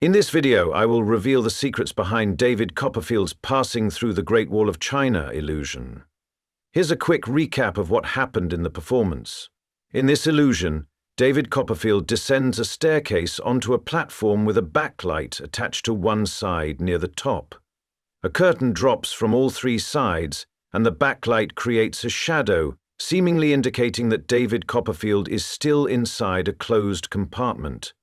In this video, I will reveal the secrets behind David Copperfield's passing through the Great Wall of China illusion. Here's a quick recap of what happened in the performance. In this illusion, David Copperfield descends a staircase onto a platform with a backlight attached to one side near the top. A curtain drops from all three sides, and the backlight creates a shadow, seemingly indicating that David Copperfield is still inside a closed compartment.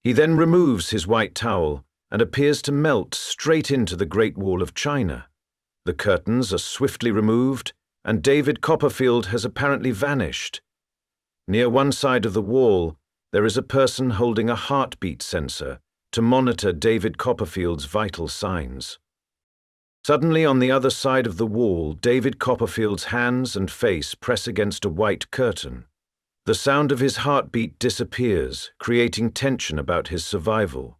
He then removes his white towel and appears to melt straight into the Great Wall of China. The curtains are swiftly removed, and David Copperfield has apparently vanished. Near one side of the wall, there is a person holding a heartbeat sensor to monitor David Copperfield's vital signs. Suddenly, on the other side of the wall, David Copperfield's hands and face press against a white curtain. The sound of his heartbeat disappears, creating tension about his survival.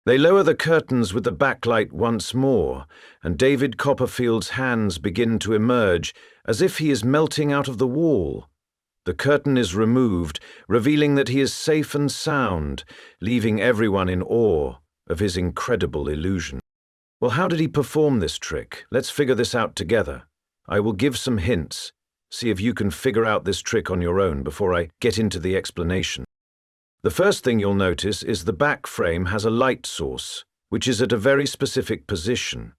They lower the curtains with the backlight once more, and David Copperfield's hands begin to emerge as if he is melting out of the wall. The curtain is removed, revealing that he is safe and sound, leaving everyone in awe of his incredible illusion. Well, how did he perform this trick? Let's figure this out together. I will give some hints. See if you can figure out this trick on your own before I get into the explanation. The first thing you'll notice is the back frame has a light source, which is at a very specific position.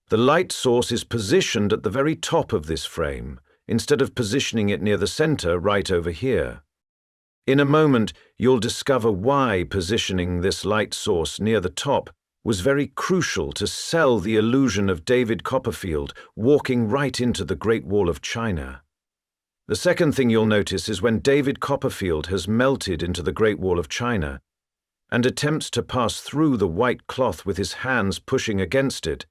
The light source is positioned at the very top of this frame, instead of positioning it near the center right over here. In a moment, you'll discover why positioning this light source near the top was very crucial to sell the illusion of David Copperfield walking right into the Great Wall of China. The second thing you'll notice is when David Copperfield has melted into the Great Wall of China and attempts to pass through the white cloth with his hands pushing against it,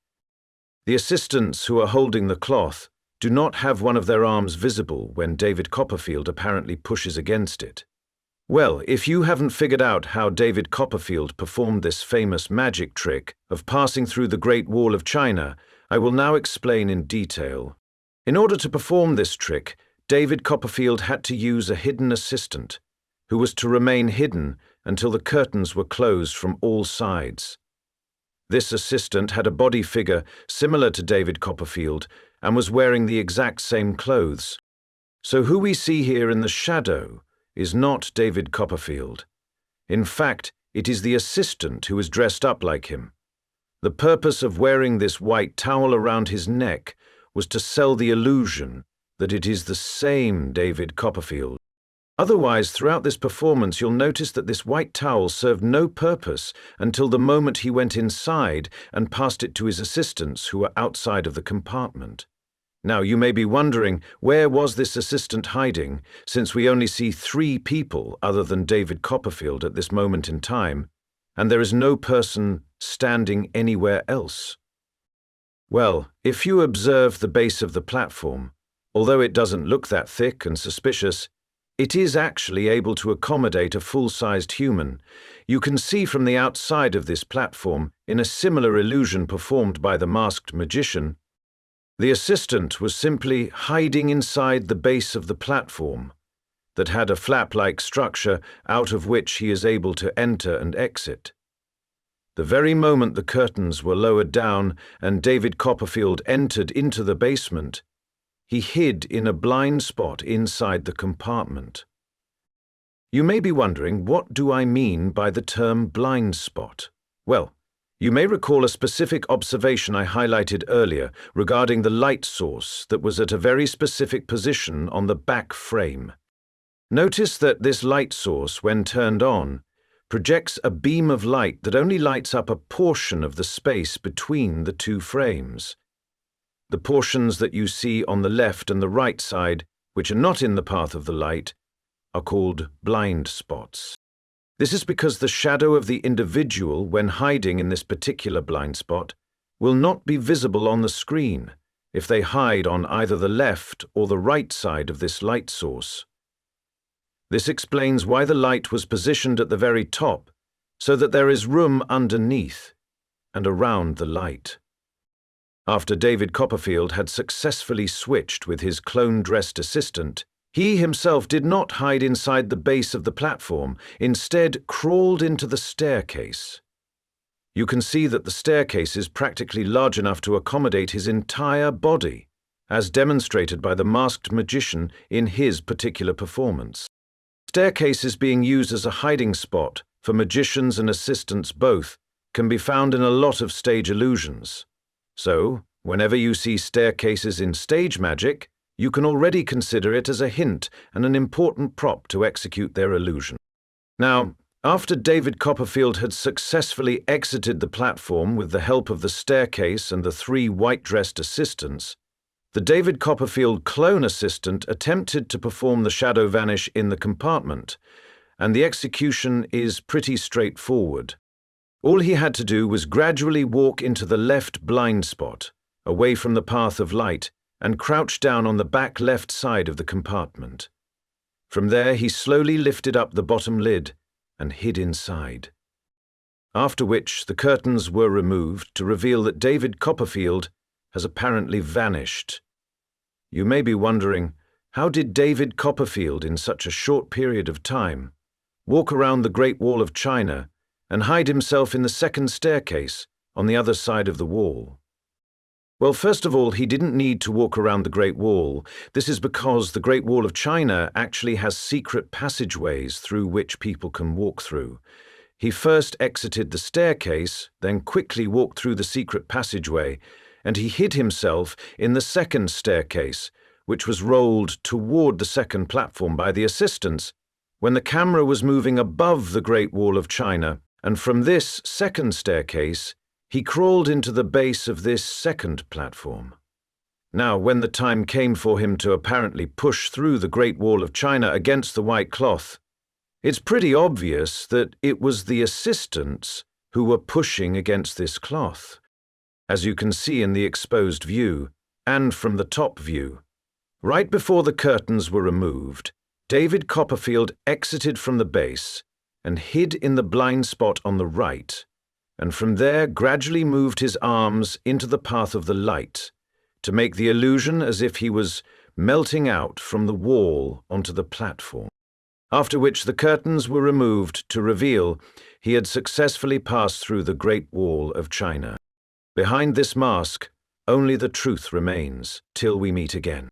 the assistants who are holding the cloth do not have one of their arms visible when David Copperfield apparently pushes against it. Well, if you haven't figured out how David Copperfield performed this famous magic trick of passing through the Great Wall of China, I will now explain in detail. In order to perform this trick, David Copperfield had to use a hidden assistant, who was to remain hidden until the curtains were closed from all sides. This assistant had a body figure similar to David Copperfield and was wearing the exact same clothes. So who we see here in the shadow is not David Copperfield. In fact, it is the assistant who is dressed up like him. The purpose of wearing this white towel around his neck was to sell the illusion that it is the same David Copperfield. Otherwise, throughout this performance, you'll notice that this white towel served no purpose until the moment he went inside and passed it to his assistants who were outside of the compartment. Now, you may be wondering, where was this assistant hiding, since we only see 3 people other than David Copperfield at this moment in time, and there is no person standing anywhere else? Well, if you observe the base of the platform, although it doesn't look that thick and suspicious, it is actually able to accommodate a full-sized human. You can see from the outside of this platform, in a similar illusion performed by the masked magician, the assistant was simply hiding inside the base of the platform that had a flap-like structure out of which he is able to enter and exit. The very moment the curtains were lowered down and David Copperfield entered into the basement, he hid in a blind spot inside the compartment. You may be wondering, what do I mean by the term blind spot? Well, you may recall a specific observation I highlighted earlier regarding the light source that was at a very specific position on the back frame. Notice that this light source, when turned on, projects a beam of light that only lights up a portion of the space between the 2 frames. The portions that you see on the left and the right side, which are not in the path of the light, are called blind spots. This is because the shadow of the individual, when hiding in this particular blind spot, will not be visible on the screen if they hide on either the left or the right side of this light source. This explains why the light was positioned at the very top, so that there is room underneath and around the light. After David Copperfield had successfully switched with his clone-dressed assistant, He himself did not hide inside the base of the platform, instead crawled into the staircase. You can see that the staircase is practically large enough to accommodate his entire body, as demonstrated by the masked magician in his particular performance. Staircases being used as a hiding spot for magicians and assistants both can be found in a lot of stage illusions. So, whenever you see staircases in stage magic, you can already consider it as a hint and an important prop to execute their illusion. Now, after David Copperfield had successfully exited the platform with the help of the staircase and the 3 white-dressed assistants, the David Copperfield clone assistant attempted to perform the shadow vanish in the compartment, and the execution is pretty straightforward. All he had to do was gradually walk into the left blind spot, away from the path of light, and crouch down on the back left side of the compartment. From there he slowly lifted up the bottom lid and hid inside. After which the curtains were removed to reveal that David Copperfield has apparently vanished. You may be wondering, how did David Copperfield in such a short period of time walk around the Great Wall of China and hide himself in the second staircase on the other side of the wall? Well, first of all, he didn't need to walk around the Great Wall. This is because the Great Wall of China actually has secret passageways through which people can walk through. He first exited the staircase, then quickly walked through the secret passageway, and he hid himself in the second staircase, which was rolled toward the second platform by the assistants, when the camera was moving above the Great Wall of China, and from this second staircase, he crawled into the base of this second platform. Now, when the time came for him to apparently push through the Great Wall of China against the white cloth, it's pretty obvious that it was the assistants who were pushing against this cloth, as you can see in the exposed view and from the top view. Right before the curtains were removed, David Copperfield exited from the base and hid in the blind spot on the right, and from there gradually moved his arms into the path of the light to make the illusion as if he was melting out from the wall onto the platform. After which the curtains were removed to reveal he had successfully passed through the Great Wall of China. Behind this mask, only the truth remains till we meet again.